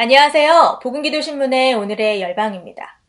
안녕하세요. 복음기도신문의 오늘의 열방입니다.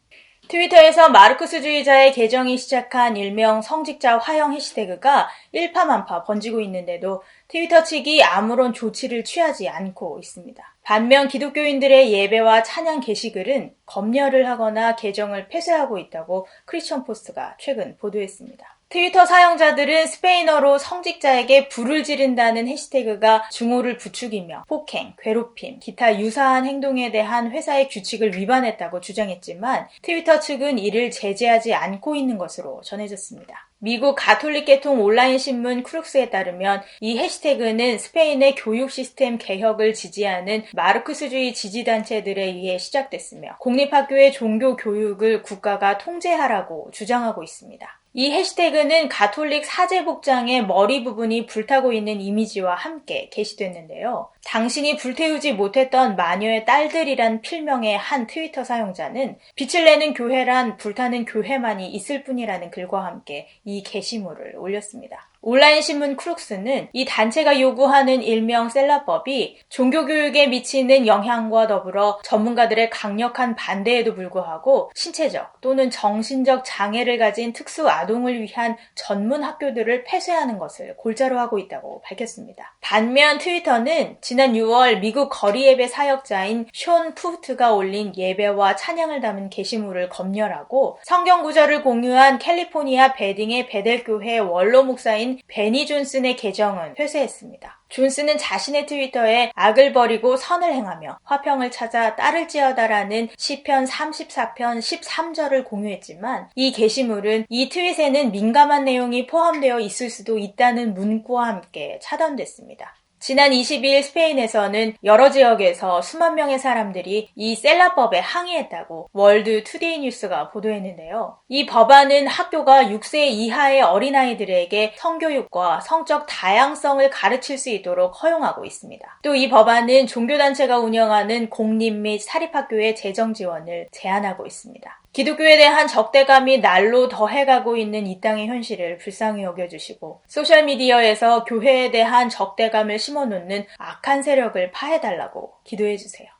트위터에서 마르크스주의자의 계정이 시작한 일명 성직자 화형 해시태그가 일파만파 번지고 있는데도 트위터 측이 아무런 조치를 취하지 않고 있습니다. 반면 기독교인들의 예배와 찬양 게시글은 검열을 하거나 계정을 폐쇄하고 있다고 크리스천 포스트가 최근 보도했습니다. 트위터 사용자들은 스페인어로 성직자에게 불을 지른다는 해시태그가 증오를 부추기며 폭행, 괴롭힘, 기타 유사한 행동에 대한 회사의 규칙을 위반했다고 주장했지만 트위터 측은 이를 제재하지 않고 있는 것으로 전해졌습니다. 미국 가톨릭 계통 온라인 신문 크룩스에 따르면 이 해시태그는 스페인의 교육 시스템 개혁을 지지하는 마르크스주의 지지단체들에 의해 시작됐으며 공립학교의 종교 교육을 국가가 통제하라고 주장하고 있습니다. 이 해시태그는 가톨릭 사제복장의 머리 부분이 불타고 있는 이미지와 함께 게시됐는데요. 당신이 불태우지 못했던 마녀의 딸들이란 필명의 한 트위터 사용자는 빛을 내는 교회란 불타는 교회만이 있을 뿐이라는 글과 함께 이 게시물을 올렸습니다. 온라인 신문 크룩스는 이 단체가 요구하는 일명 셀라법이 종교교육에 미치는 영향과 더불어 전문가들의 강력한 반대에도 불구하고 신체적 또는 정신적 장애를 가진 특수 아동을 위한 전문 학교들을 폐쇄하는 것을 골자로 하고 있다고 밝혔습니다. 반면 트위터는 지난 6월 미국 거리예배 사역자인 숀 푸트가 올린 예배와 찬양을 담은 게시물을 검열하고 성경 구절을 공유한 캘리포니아 베딩의 베델교회 원로 목사인 베니 존슨의 계정은 폐쇄했습니다. 존슨은 자신의 트위터에 악을 버리고 선을 행하며 화평을 찾아 딸을 지어다라는 시편 34편 13절을 공유했지만 이 게시물은 이 트윗에는 민감한 내용이 포함되어 있을 수도 있다는 문구와 함께 차단됐습니다. 지난 22일 스페인에서는 여러 지역에서 수만 명의 사람들이 이 셀라법에 항의했다고 월드 투데이 뉴스가 보도했는데요. 이 법안은 학교가 6세 이하의 어린아이들에게 성교육과 성적 다양성을 가르칠 수 있도록 허용하고 있습니다. 또 이 법안은 종교단체가 운영하는 공립 및 사립학교의 재정 지원을 제한하고 있습니다. 기독교에 대한 적대감이 날로 더해가고 있는 이 땅의 현실을 불쌍히 여겨주시고 소셜미디어에서 교회에 대한 적대감을 심어놓는 악한 세력을 파해달라고 기도해주세요.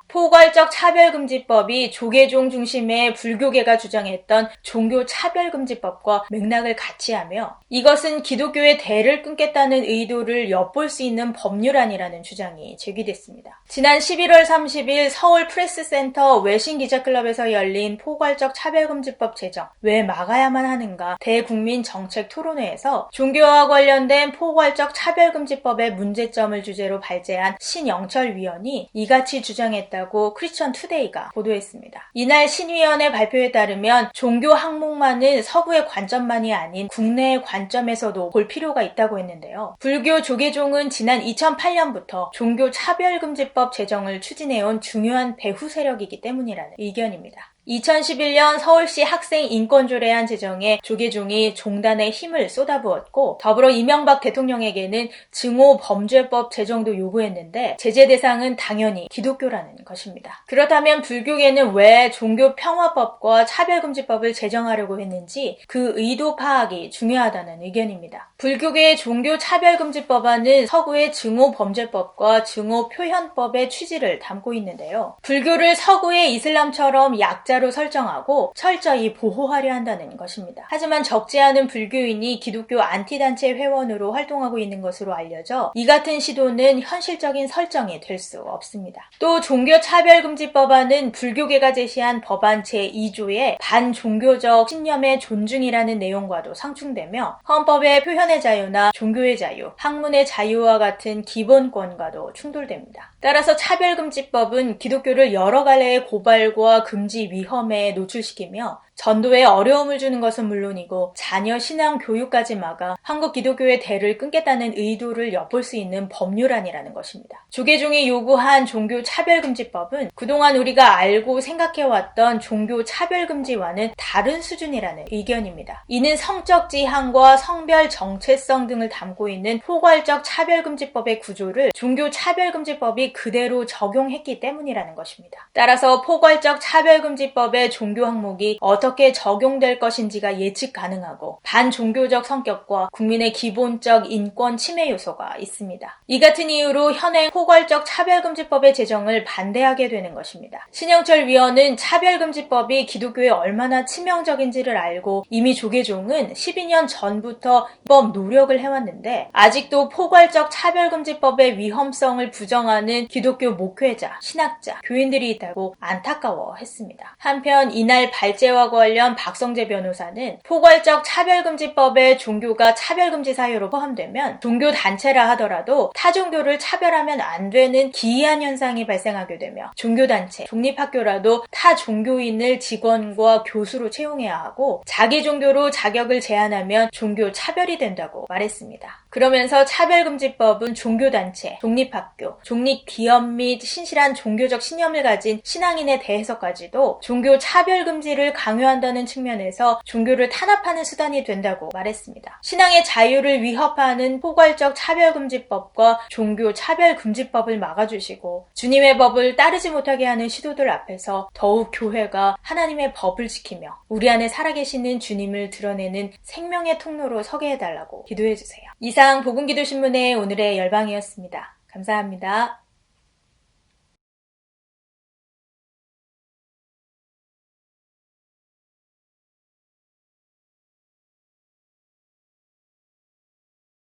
포괄적 차별금지법이 조계종 중심의 불교계가 주장했던 종교차별금지법과 맥락을 같이 하며 이것은 기독교의 대를 끊겠다는 의도를 엿볼 수 있는 법률안이라는 주장이 제기됐습니다. 지난 11월 30일 서울 프레스센터 외신기자클럽에서 열린 포괄적 차별금지법 제정, 왜 막아야만 하는가 대국민 정책 토론회에서 종교와 관련된 포괄적 차별금지법의 문제점을 주제로 발제한 신영철 위원이 이같이 주장했다 고 크리스천 투데이가 보도했습니다. 이날 신위원의 발표에 따르면 종교 항목만은 서구의 관점만이 아닌 국내의 관점에서도 볼 필요가 있다고 했는데요. 불교 조계종은 지난 2008년부터 종교차별금지법 제정을 추진해온 중요한 배후 세력이기 때문이라는 의견입니다. 2011년 서울시 학생인권조례안 제정에 조계종이 종단의 힘을 쏟아부었고 더불어 이명박 대통령에게는 증오범죄법 제정도 요구했는데 제재 대상은 당연히 기독교라는 것입니다. 그렇다면 불교계는 왜 종교평화법과 차별금지법을 제정하려고 했는지 그 의도 파악이 중요하다는 의견입니다. 불교계의 종교차별금지법안은 서구의 증오범죄법과 증오표현법의 취지를 담고 있는데요. 불교를 서구의 이슬람처럼 약자로 설정하고 철저히 보호하려 한다는 것입니다. 하지만 적지 않은 불교인이 기독교 안티단체 회원으로 활동하고 있는 것으로 알려져 이 같은 시도는 현실적인 설정이 될 수 없습니다. 또 종교차별금지법안은 불교계가 제시한 법안 제2조의 반종교적 신념의 존중이라는 내용과도 상충되며 헌법의 표현의 자유나 종교의 자유, 학문의 자유와 같은 기본권과도 충돌됩니다. 따라서 차별금지법은 기독교를 여러 갈래의 고발과 금지 위험에 노출시키며 전도에 어려움을 주는 것은 물론이고 자녀 신앙 교육까지 막아 한국 기독교의 대를 끊겠다는 의도를 엿볼 수 있는 법률안이라는 것입니다. 조계종이 요구한 종교차별금지법은 그동안 우리가 알고 생각해왔던 종교차별금지와는 다른 수준이라는 의견입니다. 이는 성적 지향과 성별 정체성 등을 담고 있는 포괄적 차별금지법의 구조를 종교차별금지법이 그대로 적용했기 때문이라는 것입니다. 따라서 포괄적 차별금지법의 종교 항목이 어떻게 어떻게 적용될 것인지가 예측 가능하고 반종교적 성격과 국민의 기본적 인권 침해 요소가 있습니다. 이 같은 이유로 현행 포괄적 차별금지법의 제정을 반대하게 되는 것입니다. 신영철 위원은 차별금지법이 기독교에 얼마나 치명적인지를 알고 이미 조계종은 12년 전부터 법 노력을 해왔는데 아직도 포괄적 차별금지법의 위험성을 부정하는 기독교 목회자, 신학자, 교인들이 있다고 안타까워했습니다. 한편 이날 발제와 관련 박성재 변호사는 포괄적 차별금지법에 종교가 차별금지 사유로 포함되면 종교단체라 하더라도 타종교를 차별하면 안 되는 기이한 현상이 발생하게 되며 종교단체, 독립학교라도 타종교인을 직원과 교수로 채용해야 하고 자기 종교로 자격을 제한하면 종교 차별이 된다고 말했습니다. 그러면서 차별금지법은 종교단체, 독립학교, 독립기업 및 신실한 종교적 신념을 가진 신앙인에 대해서까지도 종교 차별금지를 강요한다는 측면에서 종교를 탄압하는 수단이 된다고 말했습니다. 신앙의 자유를 위협하는 포괄적 차별금지법과 종교 차별금지법을 막아주시고 주님의 법을 따르지 못하게 하는 시도들 앞에서 더욱 교회가 하나님의 법을 지키며 우리 안에 살아계시는 주님을 드러내는 생명의 통로로 서게 해달라고 기도해주세요. 이상 복음기도신문의 오늘의 열방이었습니다. 감사합니다.